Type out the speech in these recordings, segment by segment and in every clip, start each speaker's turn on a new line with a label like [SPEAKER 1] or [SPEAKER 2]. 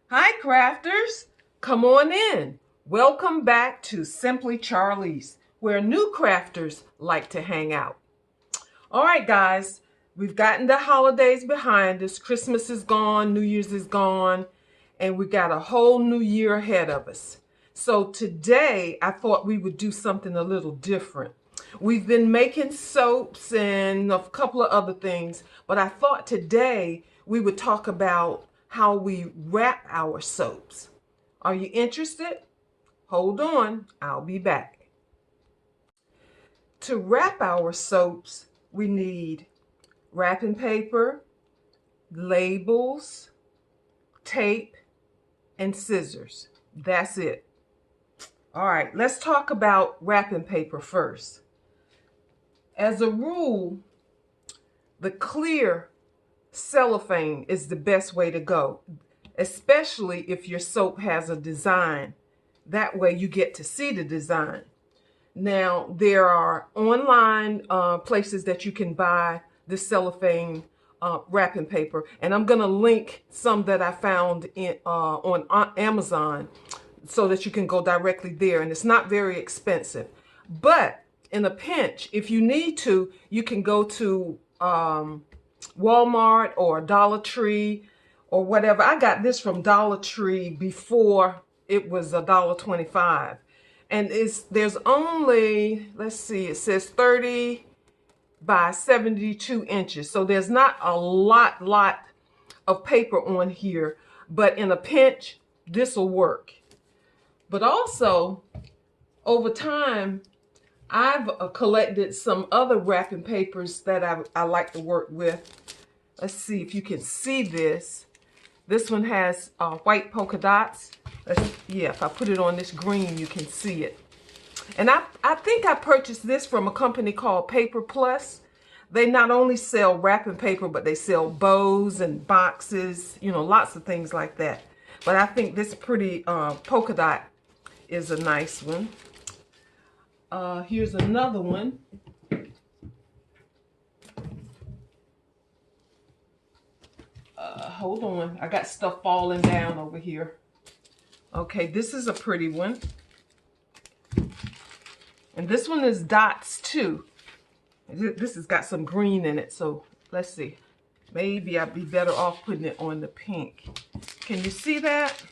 [SPEAKER 1] Hi crafters, come on in. Welcome back to Simply Charlease, where new crafters like to hang out. All right guys, we've gotten the holidays behind us. Christmas is gone, New Year's is gone, and we got a whole new year ahead of us. So today I thought we would do something a little different. We've been making soaps and a couple of other things, but I thought today we would talk about how we wrap our soaps. Are you interested? Hold on, I'll be back. To wrap our soaps, we need wrapping paper, labels, tape, and scissors. That's it. All right, let's talk about wrapping paper first. As a rule, the clear cellophane is the best way to go, especially if your soap has a design. That way you get to see the design. Now, there are online places that you can buy the cellophane wrapping paper, and I'm going to link some that I found on Amazon so that you can go directly there, and it's not very expensive. But in a pinch, if you need to, you can go to Walmart or Dollar Tree or whatever. I got this from Dollar Tree before it was $1.25. And there's only, let's see, it says 30 by 72 inches. So there's not a lot of paper on here, but in a pinch, this will work. But also, over time, I've collected some other wrapping papers that I like to work with. Let's see if you can see this. This one has white polka dots. Yeah, if I put it on this green, you can see it. And I think I purchased this from a company called Paper Plus. They not only sell wrapping paper, but they sell bows and boxes, you know, lots of things like that. But I think this pretty polka dot is a nice one. Here's another one. Hold on, I got stuff falling down over here. Okay, this is a pretty one. And this one is dots too. This has got some green in it, so let's see. Maybe I'd be better off putting it on the pink. Can you see that?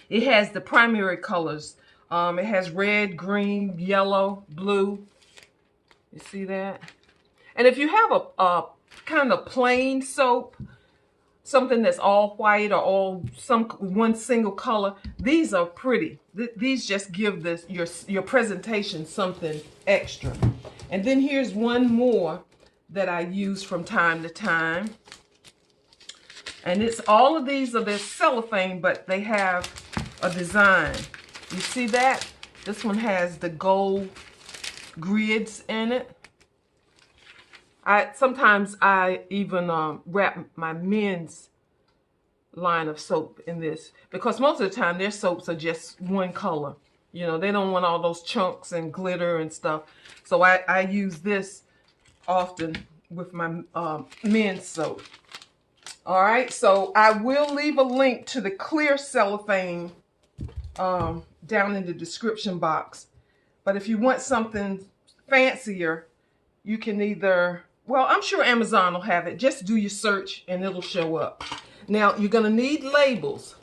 [SPEAKER 1] It has the primary colors. It has red, green, yellow, blue. You see that? And if you have a kind of plain soap, something that's all white or one single color, these are pretty. These just give your presentation something extra. And then here's one more that I use from time to time. And it's all of these are this cellophane, but they have a design. You see that? This one has the gold grids in it. Sometimes I even wrap my men's line of soap in this, because most of the time their soaps are just one color. You know, they don't want all those chunks and glitter and stuff. So I use this often with my men's soap. All right, so I will leave a link to the clear cellophane down in the description box. But if you want something fancier, you can either, well, I'm sure Amazon will have it. Just do your search and it'll show up. Now, you're going to need labels.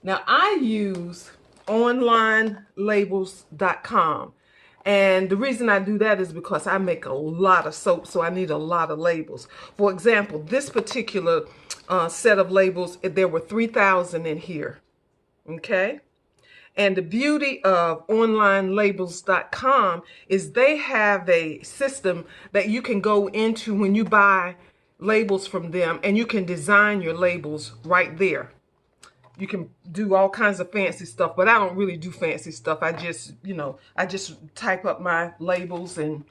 [SPEAKER 1] Now, I use onlinelabels.com. And the reason I do that is because I make a lot of soap, so I need a lot of labels. For example, this particular set of labels, there were 3,000 in here. Okay? And the beauty of onlinelabels.com is they have a system that you can go into when you buy labels from them, and you can design your labels right there. You can do all kinds of fancy stuff, but I don't really do fancy stuff. I just, I just type up my labels and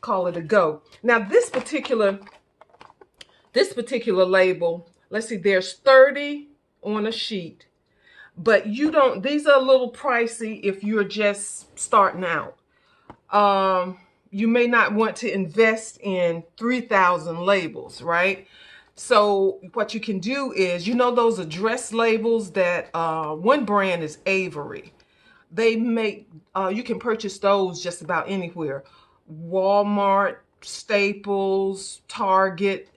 [SPEAKER 1] call it a go. Now this particular label, let's see, there's 30 on a sheet. But these are a little pricey if you're just starting out. You may not want to invest in 3,000 labels, right? So what you can do is, you know those address labels that one brand is Avery. They make, you can purchase those just about anywhere. Walmart, Staples, Target.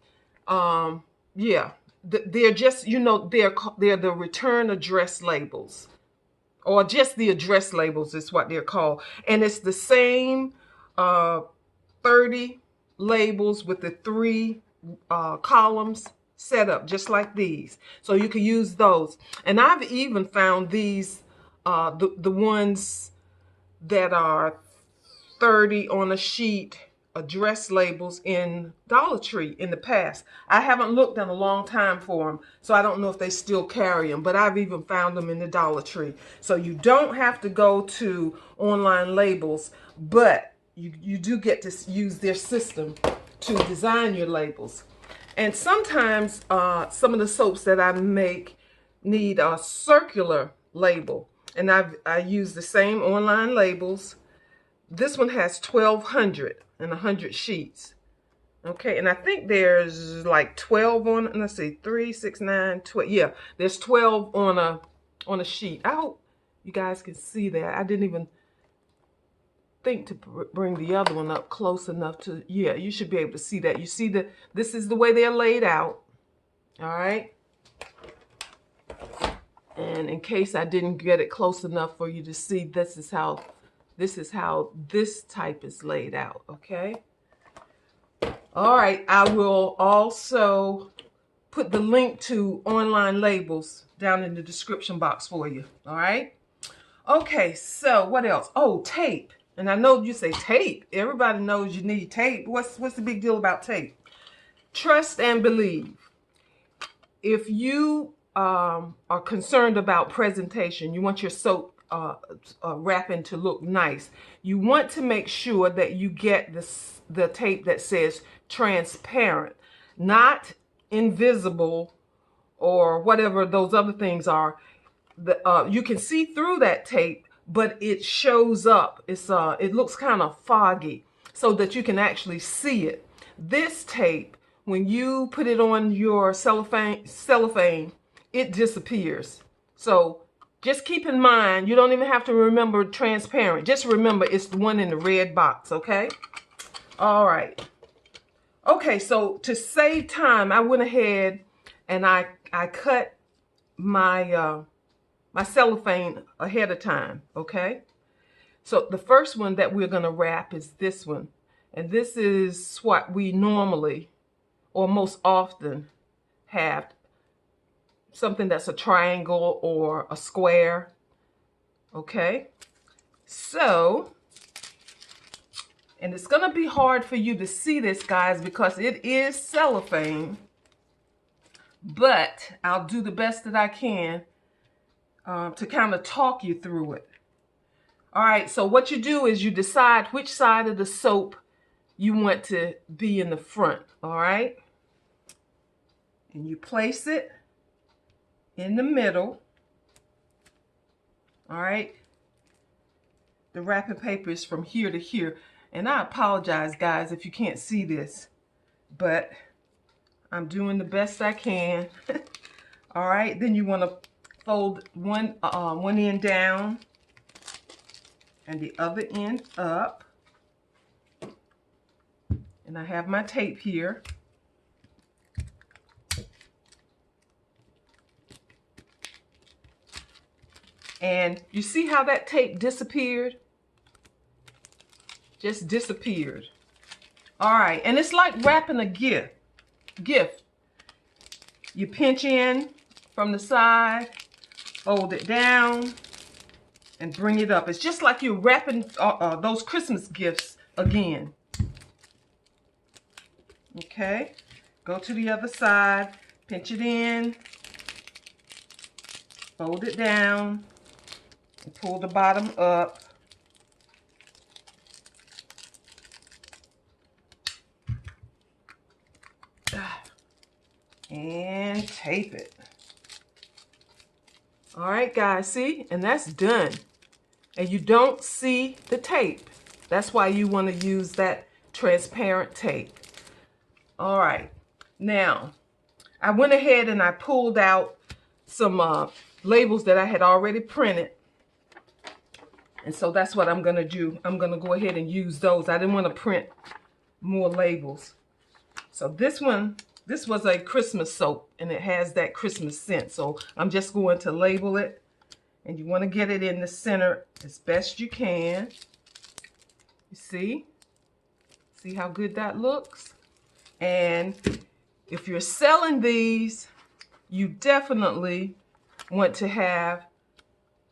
[SPEAKER 1] Yeah, they're just, you know, they're the return address labels, or just the address labels is what they're called. And it's the same 30 labels with the 3 columns set up just like these. So you can use those. And I've even found these, the ones that are 30 on a sheet address labels in Dollar Tree in the past. I haven't looked in a long time for them, so I don't know if they still carry them, but I've even found them in the Dollar Tree. So you don't have to go to online labels, but you do get to use their system to design your labels. And sometimes some of the soaps that I make need a circular label, and I use the same online labels. This one has 1,200 and 100 sheets. Okay, and I think there's like 12 on, let's see, 3, 6, 9, 12. Yeah, there's 12 on a sheet. I hope you guys can see that. I didn't even think to bring the other one up close enough to, yeah, you should be able to see that. You see that this is the way they're laid out. All right. And in case I didn't get it close enough for you to see, this is how this type is laid out, okay? All right, I will also put the link to online labels down in the description box for you, all right? Okay, so what else? Oh, tape. And I know you say tape. Everybody knows you need tape. What's the big deal about tape? Trust and believe. If you are concerned about presentation, you want your soap wrapping to look nice, you want to make sure that you get the tape that says transparent, not invisible or whatever those other things are. You can see through that tape, but it shows up. It looks kind of foggy, so that you can actually see it. This tape, when you put it on your cellophane, it disappears. So just keep in mind, you don't even have to remember transparent. Just remember it's the one in the red box, okay? All right. Okay, so to save time, I went ahead and I cut my my cellophane ahead of time, okay? So the first one that we're gonna wrap is this one. And this is what we normally, or most often, have. Something that's a triangle or a square, okay? So, and it's gonna be hard for you to see this, guys, because it is cellophane, but I'll do the best that I can to kind of talk you through it. All right, so what you do is you decide which side of the soap you want to be in the front, all right? And you place it in the middle, all right? The wrapping paper is from here to here. And I apologize, guys, if you can't see this, but I'm doing the best I can. All right, then you want to fold one end down and the other end up. And I have my tape here. And you see how that tape disappeared? Just disappeared. All right, and it's like wrapping a gift. You pinch in from the side, fold it down, and bring it up. It's just like you're wrapping those Christmas gifts again. Okay, go to the other side, pinch it in, fold it down, and pull the bottom up. And tape it. All right, guys, see? And that's done. And you don't see the tape. That's why you want to use that transparent tape. All right. Now, I went ahead and I pulled out some labels that I had already printed. And so that's what I'm going to do. I'm going to go ahead and use those. I didn't want to print more labels. So this was a Christmas soap, and it has that Christmas scent. So I'm just going to label it. And you want to get it in the center as best you can. You see? See how good that looks? And if you're selling these, you definitely want to have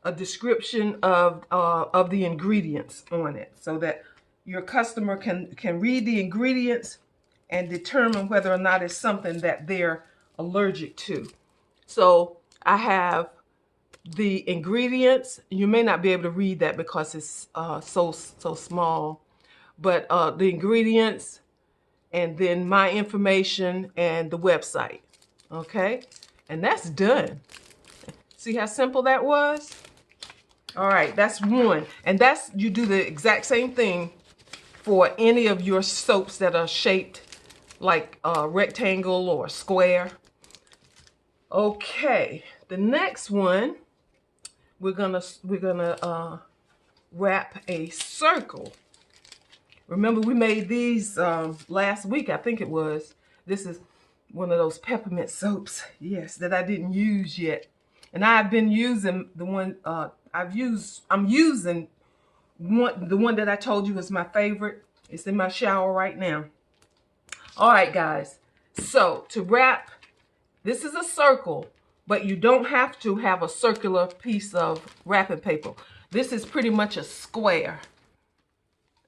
[SPEAKER 1] a description of the ingredients on it so that your customer can read the ingredients and determine whether or not it's something that they're allergic to. So I have the ingredients. You may not be able to read that because it's so small, but the ingredients, and then my information and the website. Okay, and that's done. See how simple that was? All right, that's one. And you do the exact same thing for any of your soaps that are shaped like a rectangle or a square. Okay, the next one, we're gonna wrap a circle. Remember, we made these last week, I think it was. This is one of those peppermint soaps, yes, that I didn't use yet. And I've been using the one I'm using the one that I told you was my favorite. It's in my shower right now. All right, guys. So to wrap, this is a circle, but you don't have to have a circular piece of wrapping paper. This is pretty much a square.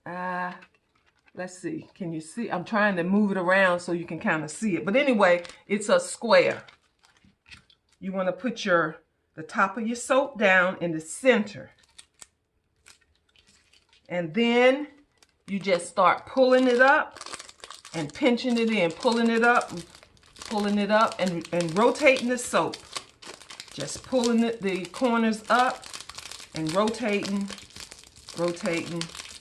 [SPEAKER 1] Let's see. Can you see? I'm trying to move it around so you can kind of see it. But anyway, it's a square. You want to put the top of your soap down in the center. And then you just start pulling it up and pinching it in, pulling it up and rotating the soap. Just pulling the corners up and rotating.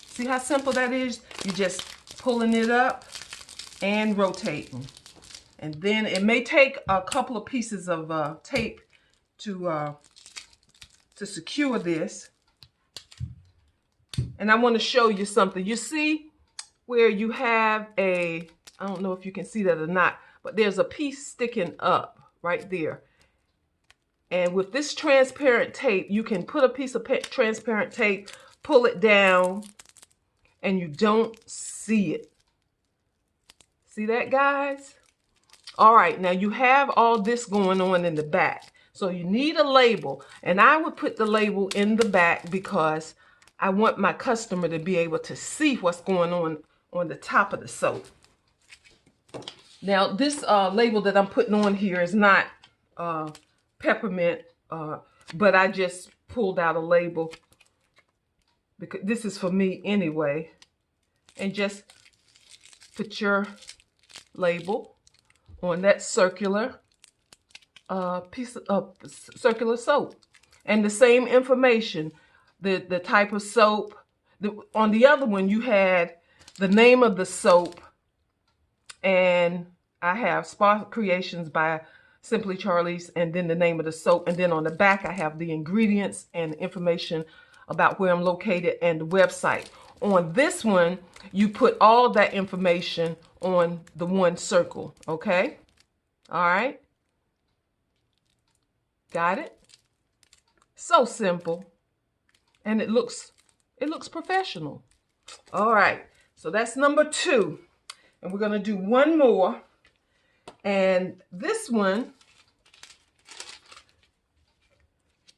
[SPEAKER 1] See how simple that is? You just pulling it up and rotating. And then it may take a couple of pieces of tape to secure this. And I want to show you something. You see where you have I don't know if you can see that or not, but there's a piece sticking up right there. And with this transparent tape, you can put a piece of transparent tape, pull it down, and you don't see it. See that, guys? All right, now you have all this going on in the back. So you need a label, and I would put the label in the back because I want my customer to be able to see what's going on the top of the soap. Now this label that I'm putting on here is not peppermint, but I just pulled out a label because this is for me anyway. And just put your label on that circular piece of circular soap, and the same information, the type of soap. On the other one you had the name of the soap, and I have Spa Creations by Simply Charlease, and then the name of the soap, and then on the back I have the ingredients and information about where I'm located and the website. On this one, you put all that information on the one circle, okay? All right? Got it? So simple. And it looks professional. All right. So that's number 2. And we're going to do one more. And this one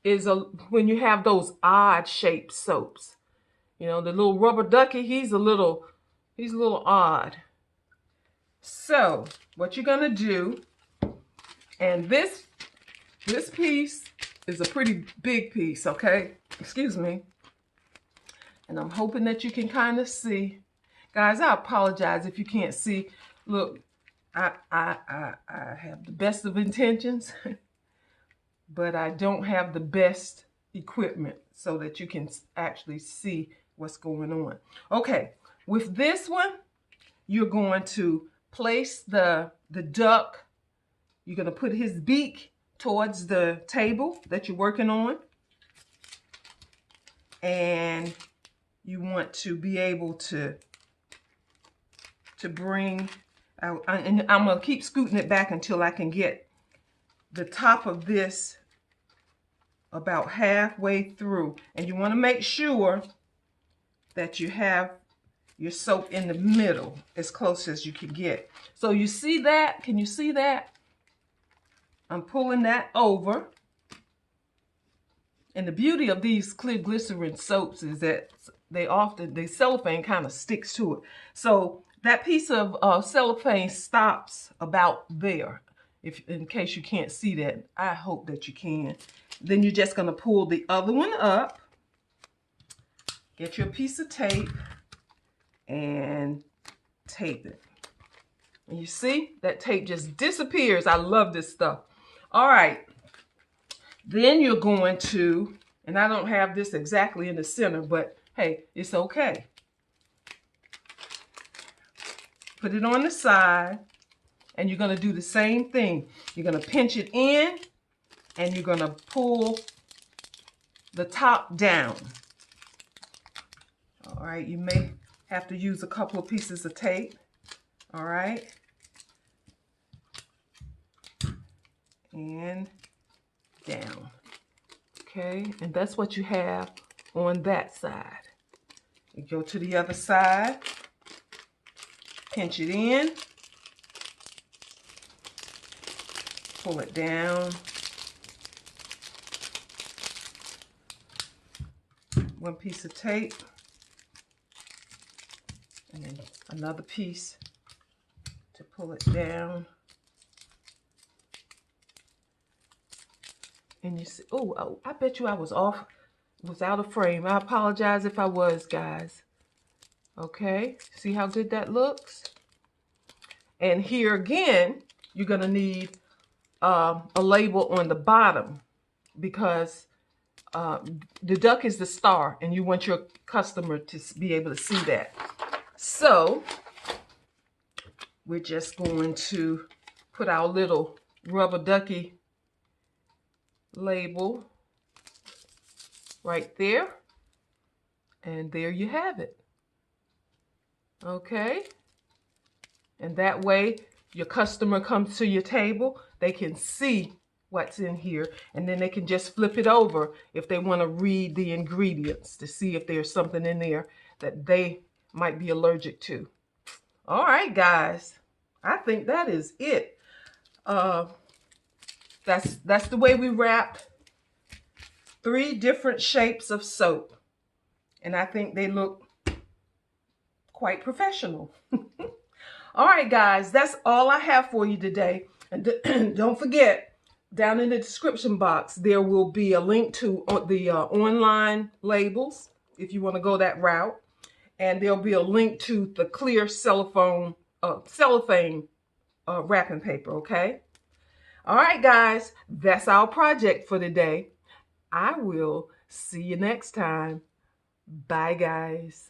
[SPEAKER 1] is when you have those odd shaped soaps. You know, the little rubber ducky, he's a little odd. So what you're gonna do, and this piece is a pretty big piece, okay? Excuse me. And I'm hoping that you can kind of see. Guys, I apologize if you can't see. Look, I have the best of intentions, but I don't have the best equipment so that you can actually see what's going on. Okay, with this one, you're going to place the duck You're going to put his beak towards the table that you're working on. And you want to be able to bring out, and I'm going to keep scooting it back until I can get the top of this about halfway through. And you want to make sure that you have your soap in the middle as close as you can get. So you see that? Can you see that? I'm pulling that over. And the beauty of these clear glycerin soaps is that the cellophane kind of sticks to it. So that piece of cellophane stops about there. In case you can't see that, I hope that you can. Then you're just going to pull the other one up. Get your piece of tape and tape it. And you see, that tape just disappears. I love this stuff. All right. Then you're going to, and I don't have this exactly in the center, but hey, it's okay. Put it on the side, and you're going to do the same thing. You're going to pinch it in, and you're going to pull the top down. All right, you may have to use a couple of pieces of tape. All right. And down. Okay, and that's what you have on that side. You go to the other side, pinch it in, pull it down. One piece of tape, and then another piece to pull it down. And you see, oh, I bet you I was out of frame. I apologize if I was, guys. Okay, see how good that looks? And here again, you're gonna need a label on the bottom because the duck is the star and you want your customer to be able to see that. So we're just going to put our little rubber ducky label right there, and there you have it. Okay, and that way your customer comes to your table, they can see what's in here, and then they can just flip it over if they want to read the ingredients to see if there's something in there that they might be allergic to. All right, guys, I think that is it. That's the way we wrap 3 different shapes of soap. And I think they look quite professional. All right, guys, that's all I have for you today. And don't forget, down in the description box, there will be a link to the online labels if you want to go that route. And there'll be a link to the clear cellophane wrapping paper, okay? All right, guys, that's our project for today. I will see you next time. Bye, guys.